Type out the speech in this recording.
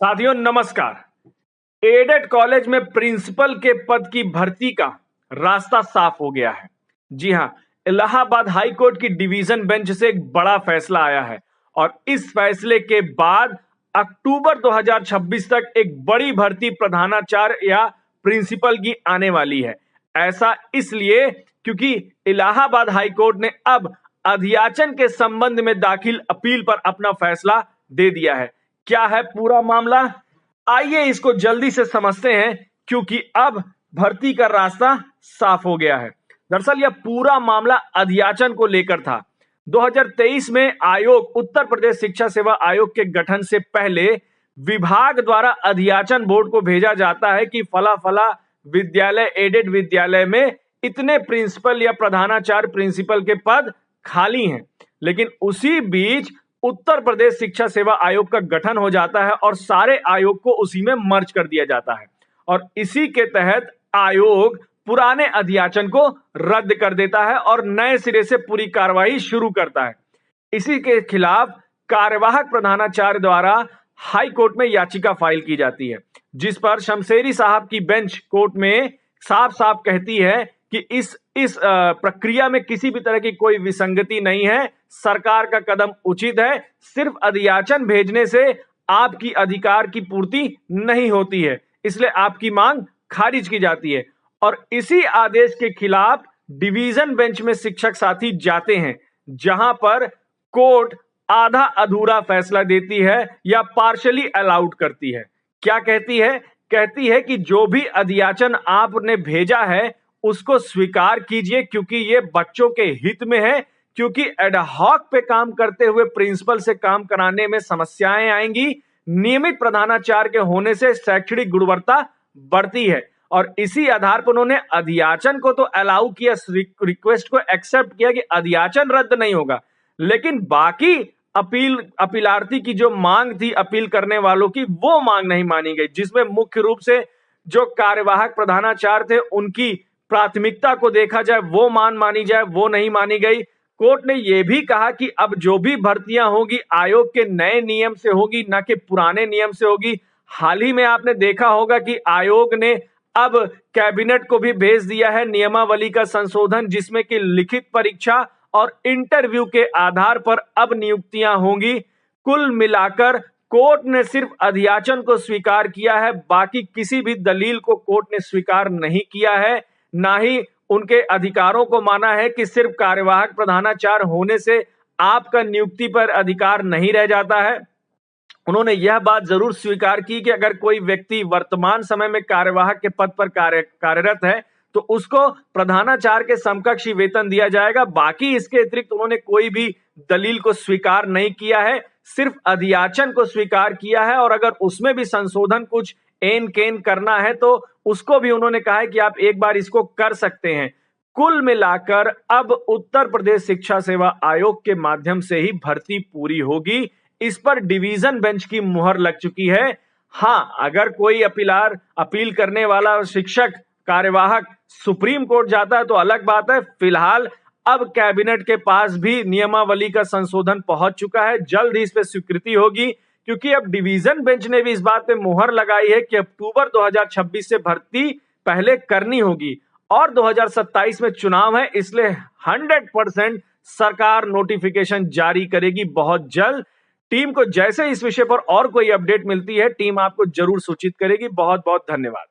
साथियों नमस्कार। Added college में प्रिंसिपल के पद की भर्ती का रास्ता साफ हो गया है। जी हां, इलाहाबाद हाई कोर्ट की डिवीजन बेंच से एक बड़ा फैसला आया है और इस फैसले के बाद अक्टूबर 2026 तक एक बड़ी भर्ती प्रधानाचार्य या प्रिंसिपल की आने वाली है। ऐसा इसलिए क्योंकि इलाहाबाद हाई कोर्ट ने अब अध्याचन के संबंध में दाखिल अपील पर अपना फैसला दे दिया है। क्या है पूरा मामला, आइए इसको जल्दी से समझते हैं क्योंकि अब भर्ती का रास्ता साफ हो गया है। दरअसल यह पूरा मामला अध्याचन को लेकर था। 2023 में आयोग उत्तर प्रदेश शिक्षा सेवा आयोग के गठन से पहले विभाग द्वारा अध्याचन बोर्ड को भेजा जाता है कि फला फला विद्यालय एडेड विद्यालय में इतने प्रिंसिपल या प्रधानाचार्य प्रिंसिपल के पद खाली हैं। लेकिन उसी बीच उत्तर प्रदेश शिक्षा सेवा आयोग का गठन हो जाता है और सारे आयोग को उसी में मर्ज कर दिया जाता है और इसी के तहत आयोग पुराने अध्याचन को रद्द कर देता है और नए सिरे से पूरी कार्रवाई शुरू करता है। इसी के खिलाफ कार्यवाहक प्रधानाचार्य द्वारा हाई कोर्ट में याचिका फाइल की जाती है, जिस पर शमशेरी साहब की बेंच कोर्ट में साफ साफ कहती है कि इस प्रक्रिया में किसी भी तरह की कोई विसंगति नहीं है, सरकार का कदम उचित है, सिर्फ अध्याचन भेजने से आपकी अधिकार की पूर्ति नहीं होती है, इसलिए आपकी मांग खारिज की जाती है। और इसी आदेश के खिलाफ डिवीजन बेंच में शिक्षक साथी जाते हैं, जहां पर कोर्ट आधा अधूरा फैसला देती है या पार्शली अलाउड करती है। क्या कहती है? कहती है कि जो भी अध्याचन आपने भेजा है उसको स्वीकार कीजिए क्योंकि ये बच्चों के हित में है, क्योंकि एडहॉक पे काम करते हुए प्रिंसिपल से काम कराने में समस्याएं आएंगी। नियमित प्रधानाचार्य के होने से शैक्षणिक गुणवत्ता बढ़ती है और इसी आधार पर उन्होंने अध्याचन को तो अलाउ किया, रिक्वेस्ट को एक्सेप्ट किया कि अध्याचन रद्द नहीं होगा, लेकिन बाकी अपीलार्थी की जो मांग थी अपील करने वालों की, वो मांग नहीं मानी गई, जिसमें मुख्य रूप से जो कार्यवाहक प्रधानाचार्य थे उनकी प्राथमिकता को देखा जाए, वो मानी जाए, वो नहीं मानी गई। कोर्ट ने यह भी कहा कि अब जो भी भर्तियां होगी आयोग के नए नियम से होगी, ना कि पुराने नियम से होगी। हाल ही में आपने देखा होगा कि आयोग ने अब कैबिनेट को भी भेज दिया है नियमावली का संशोधन, जिसमें कि लिखित परीक्षा और इंटरव्यू के आधार पर अब नियुक्तियां होंगी। कुल मिलाकर कोर्ट ने सिर्फ अध्याचन को स्वीकार किया है, बाकी किसी भी दलील को कोर्ट ने स्वीकार नहीं किया है, ना ही उनके अधिकारों को माना है कि सिर्फ कार्यवाहक प्रधानाचार्य होने से आपका नियुक्ति पर अधिकार नहीं रह जाता है। उन्होंने यह बात जरूर स्वीकार की कि अगर कोई व्यक्ति वर्तमान समय में कार्यवाहक के पद पर कार्यरत है तो उसको प्रधानाचार्य के समकक्ष वेतन दिया जाएगा। बाकी इसके अतिरिक्त उन्होंने कोई भी दलील को स्वीकार नहीं किया है, सिर्फ अध्याचन को स्वीकार किया है और अगर उसमें भी संशोधन कुछ एन केन करना है तो उसको भी उन्होंने कहा है कि आप एक बार इसको कर सकते हैं। कुल मिलाकर अब उत्तर प्रदेश शिक्षा सेवा आयोग के माध्यम से ही भर्ती पूरी होगी। इस पर डिवीजन बेंच की मुहर लग चुकी है। हां, अगर कोई अपील करने वाला शिक्षक कार्यवाहक सुप्रीम कोर्ट जाता है तो अलग बात है। फिलहाल अब कैबिनेट के पास भी नियमावली का संशोधन पहुंच चुका है, जल्द ही इस पर स्वीकृति होगी, क्योंकि अब डिवीजन बेंच ने भी इस बात पे मुहर लगाई है कि अक्टूबर 2026 से भर्ती पहले करनी होगी और 2027 में चुनाव है, इसलिए 100% सरकार नोटिफिकेशन जारी करेगी बहुत जल्द। टीम को जैसे इस विषय पर और कोई अपडेट मिलती है टीम आपको जरूर सूचित करेगी। बहुत बहुत धन्यवाद।